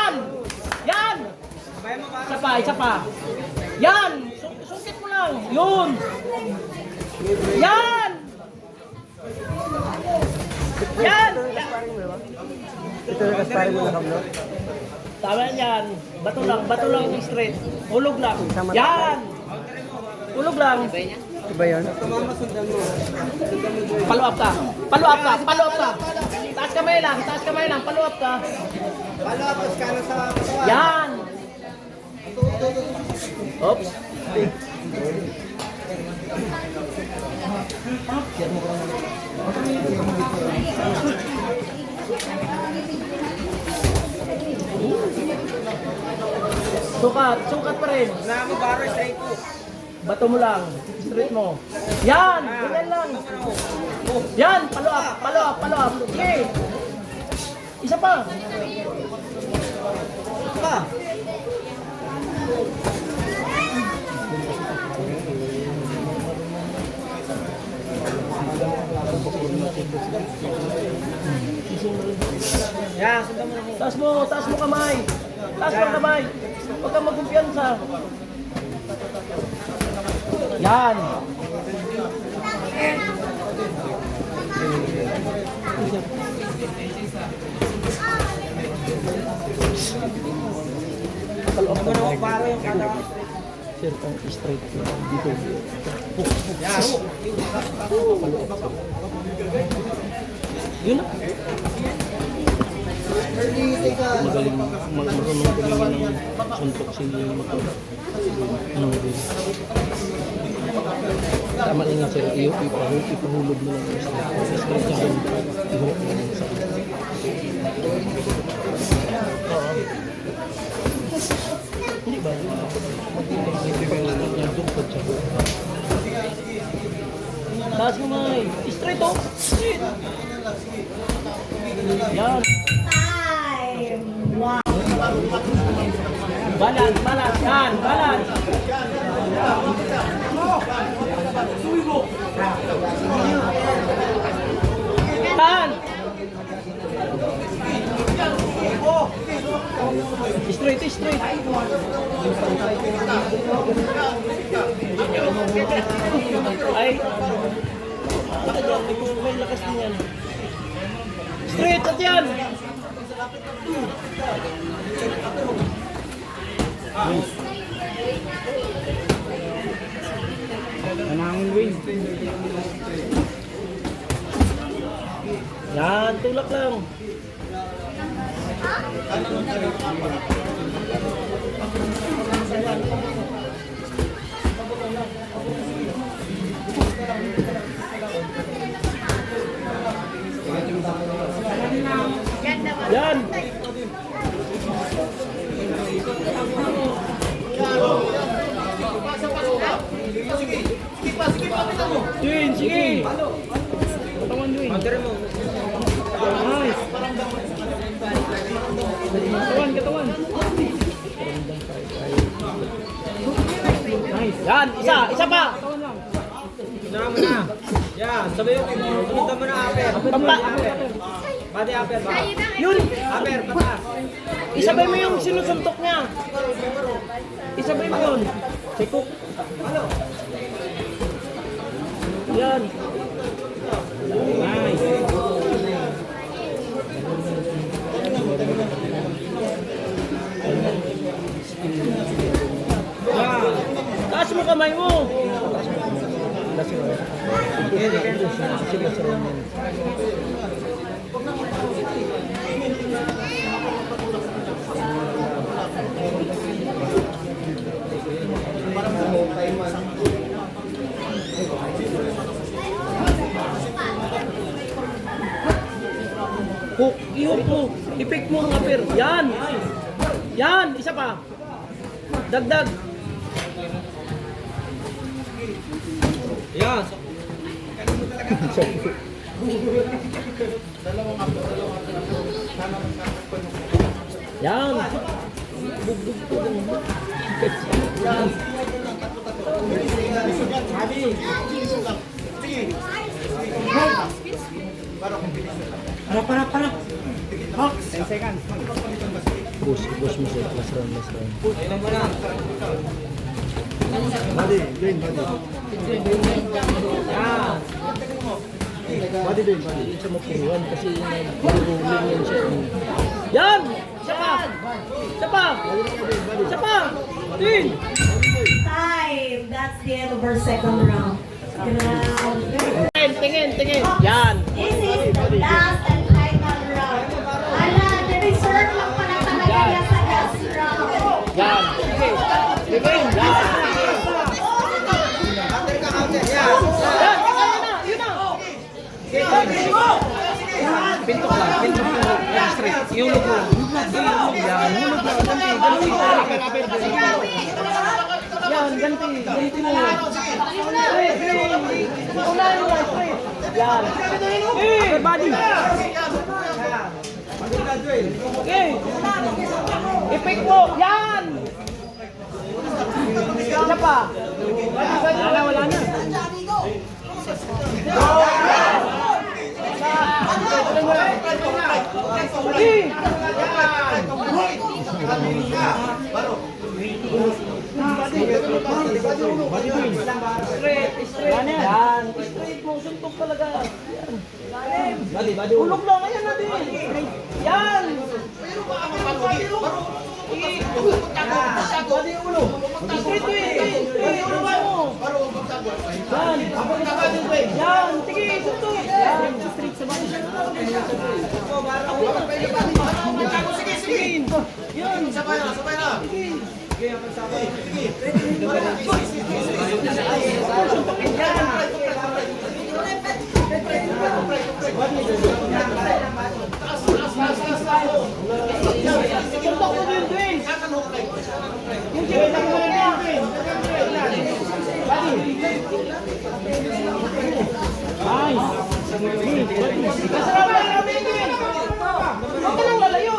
Yan! Yan! Isa pa. Yan! Sungkit mo lang. Yun! Yan! Yan! Ito yung kasparin mo na kablo. Tama yan. Bato lang yung straight. Hulog lang. Yan! Hulog lang. Iba yun? Follow up ka. Taas kamay lang. Follow up ka. Tapos kanan sa katawan. Yan! Oops. Sukat pa rin. Na mo baro straight ko. Bato mo lang. Straight mo. Yan! Ganyan lang. Yan! Follow up. Sige. Isa pa. Yan, sundan mo na mo. Taas mo kamay. Huwag kang magkumpiyansa. Yan. Ano mo baro yung katawan. Sir, straight dito. Yan. Yun na. Magaling marunong tumingin ng suntok si motor. Ano din. Tama lang nga sir, ipahulog mo lang yung straight. Straight ka rin. Ihulog mo lang sa oo. Hindi ba? Nagdungkot siya. Taas mo nga eh. Straight oh. Straight. Yan. Balance. Yan, balance. Tan. Straight. Ay. Bakit yan? May lakas din yan. Straight at yan. Manangin win. Yan, tulak lang. Yan. Twin, sige. Katawan Twin. Nice. Katawan. Nice. Yan, isa pa. Sundan mo na. Yan, sundan mo na aper. Body aper ba? Yun. Aper, patas. Isabay mo yung sinusuntok niya. Isabay mo yun. Sikok. Yan. Nice. Yan. Taas mo kamay mo. Hook, i-hook mo. I-pick mo ang apir. Yan. Yan, isa pa. Dagdag. Yan. Yan. Yan. Para. 10 seconds. Push mo siya. Last round. Inom mo na. Body, Dwayne, body. Yan. Body, Dwayne, body. Sa mapuruan kasi maruling yan siya. Yan! Isa pa! Din! Time. That's the end of our second round. Tingin! Yan! This is the last and final round. Ala, reserve lang pala talaga yan sa last round. Yan! Tingin! Yan! Pintok lang. Straight. Yung look lang. Yan. Yan, ganti mo. Unahin mo lang, straight. Yan. Upper body. Okay. Ipik mo. Yan. Isa pa. Wala na. Yan. Straight mo. Suntok talaga. Yan. Ulog lang. Ayan natin. Yan. Straight mo. Yan. Yan. Sige. Suntok. Yan. Straight sa body. Yan. Sabay na. Suntok mo din, Dwayne. Yung suntok mo din. Nice. Masarap lang namin din. Huwag ka lang lalayo.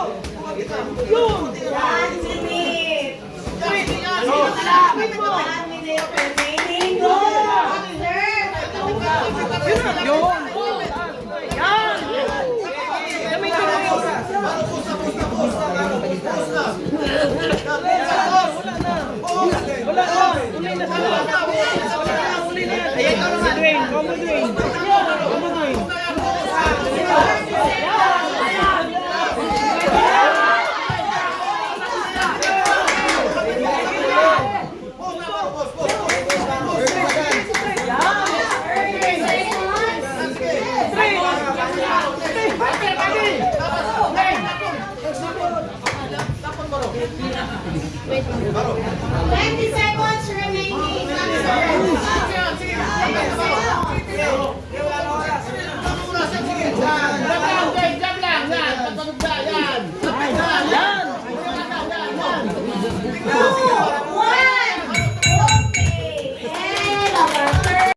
Yun. 1 minute. 1 minute remaining. Go! Serve. Yun. Yan. Gamitin mo yun. Wala na. Uli na sila. Uli na. Ayan ka naman. Dwayne. Combo Dwayne. Combo Dwayne. Seconds remaining.